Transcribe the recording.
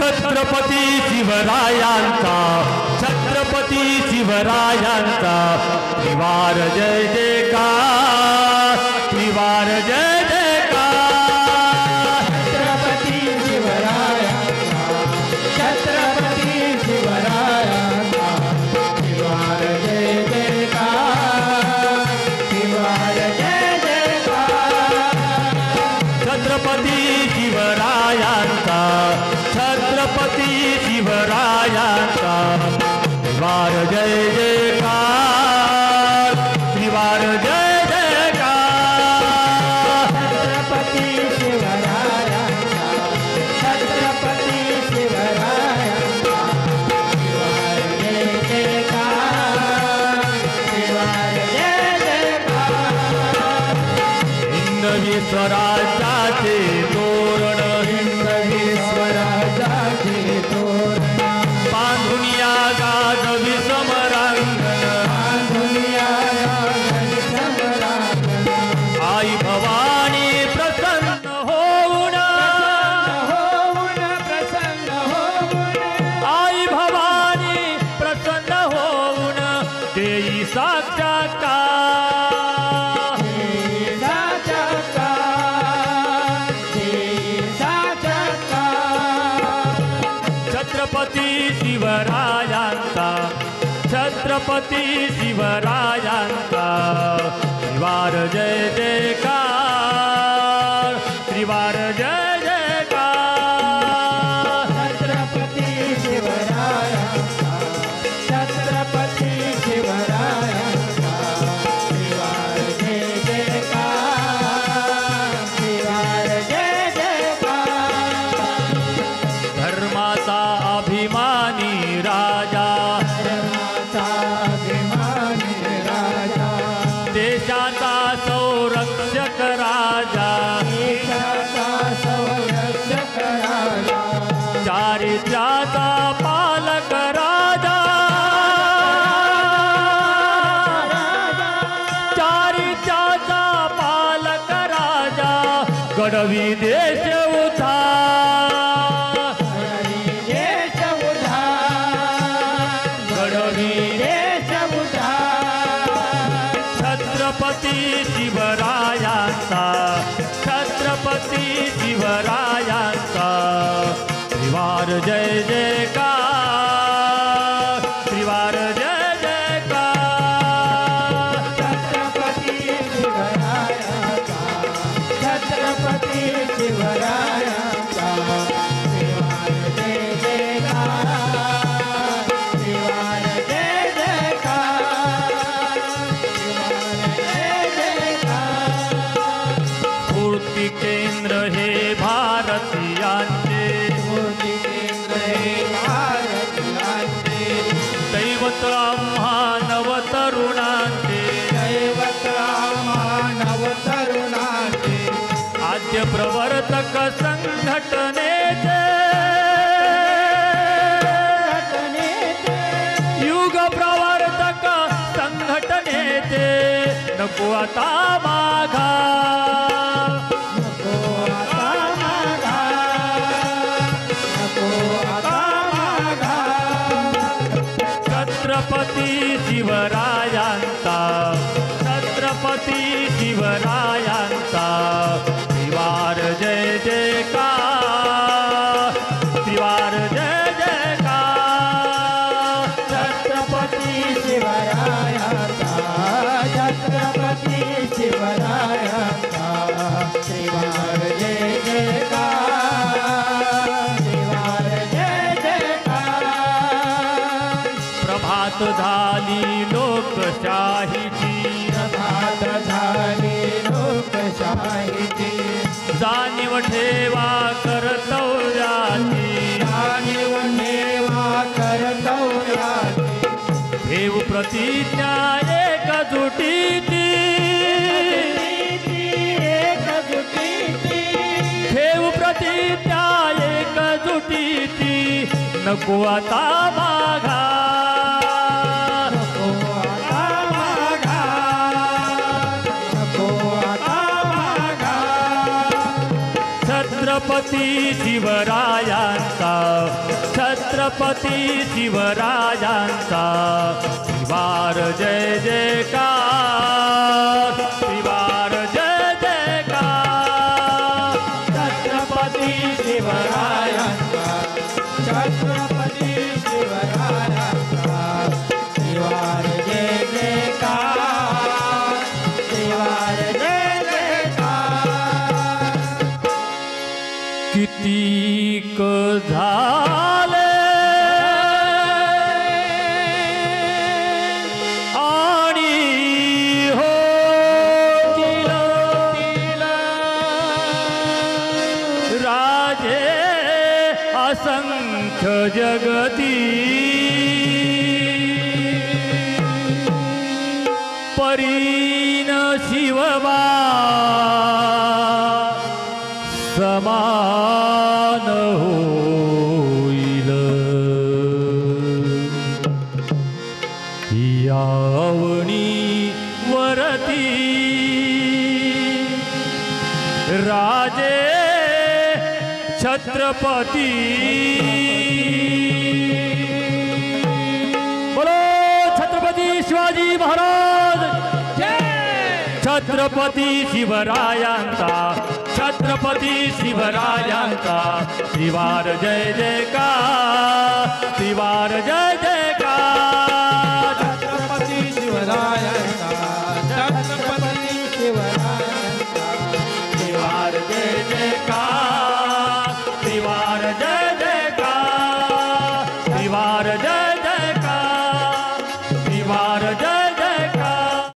छत्रपती शिवरायांचा छत्रपती शिवरायांचा त्रिवार जय जयकार त्रिवार जय जयकार छत्रपती शिवरायांचा छत्रपती शिवरायांचा त्रिवार जय जयकार त्रिवार जय जयकार छत्रपती शिवरायांचा छत्रपती शिवरायांचा त्रिवार जय जयकार त्रिवार जय जयकार छत्रपती शिवरायांचा छत्रपती शिवरायांचा त्रिवार जय जयकार त्रिवार जय जयकार हिंदवी स्वराज्याचे तोरण हिंदवी स्वराज्याचे तोरण बांधुनिया गाजवी समरांगण दुनिया समरांगण आई भवानी प्रसन्न होऊन प्रसन्न होऊन आई भवानी प्रसन्न होऊन देई साक्षात्कार छत्रपती शिवरायांचा छत्रपती शिवरायांचा त्रिवार जय जयकार त्रिवार जय जयकार छत्रपती शिवरायांचा छत्रपती शिवरायांचा त्रिवार जय जयकार त्रिवार जय जयकार धर्माचा अभिमानी राजा धर्माचा अभिमानी राजा देशाचा संरक्षक राजा देशाचा संरक्षक राजा चारित्र्याचा पालक राजा चारित्र्याचा पालक राजा घडवी देश उद्धार देश उद्धार घडवी देश उद्धार छत्रपती शिवरायांचा छत्रपती शिवरायांचा त्रिवार जय जयकार त्रिवार जय जयकार छत्रपती शिवरायांचा छत्रपती शिवरायांचा त्रिवार जय जयकार त्रिवार जय जयकार त्रिवार जय जयकार स्फूर्ती केंद्र हे भारतीयांचे मोदी केंद्र हे भारतीयांचे दैवत आम्हा नवतरुणांचे दैवत मानव तरुणाचे आद्य प्रवर्तक संघटनेचे घटनेचे युग प्रवर्तक संघटनेचे नको आता माघा नको आता मागा नको आता मागा छत्रपती शिवरायांचा छत्रपती शिवरायांचा त्रिवार जय जयकार त्रिवार जय जयकार छत्रपती शिवरायांचा छत्रपती शिवरायांचा त्रिवार जय जयकार त्रिवार जय जयकार प्रभात झाली लोकशाहीची प्रभात झाली लोकशाहीची जाणीव ठेवा कर्तव्याची जाणीव ठेवा कर्तव्याची ठेव प्रतिज्ञा एकजुटीची एकजुटीची ठेव प्रतिज्ञा एकजुटीची नको आता माघा नको आता मागा नको आता मागा छत्रपती शिवरायांचा छत्रपती शिवरायांचा त्रिवार जय जयकार त्रिवार जय जयकार छत्रपती शिवरायांचा छत्रपती शिवरायांचा त्रिवार जय जयकार त्रिवार जय जयकार कितीक झाले आणि होतील राजे असंख्य जगती परीन शिवबा समान होईल यावणी वरती राजे छत्रपती बोलो छत्रपती शिवाजी महाराज छत्रपती शिवरायांचा छत्रपती शिवरायांचा त्रिवार जय जयकार त्रिवार जय जयकार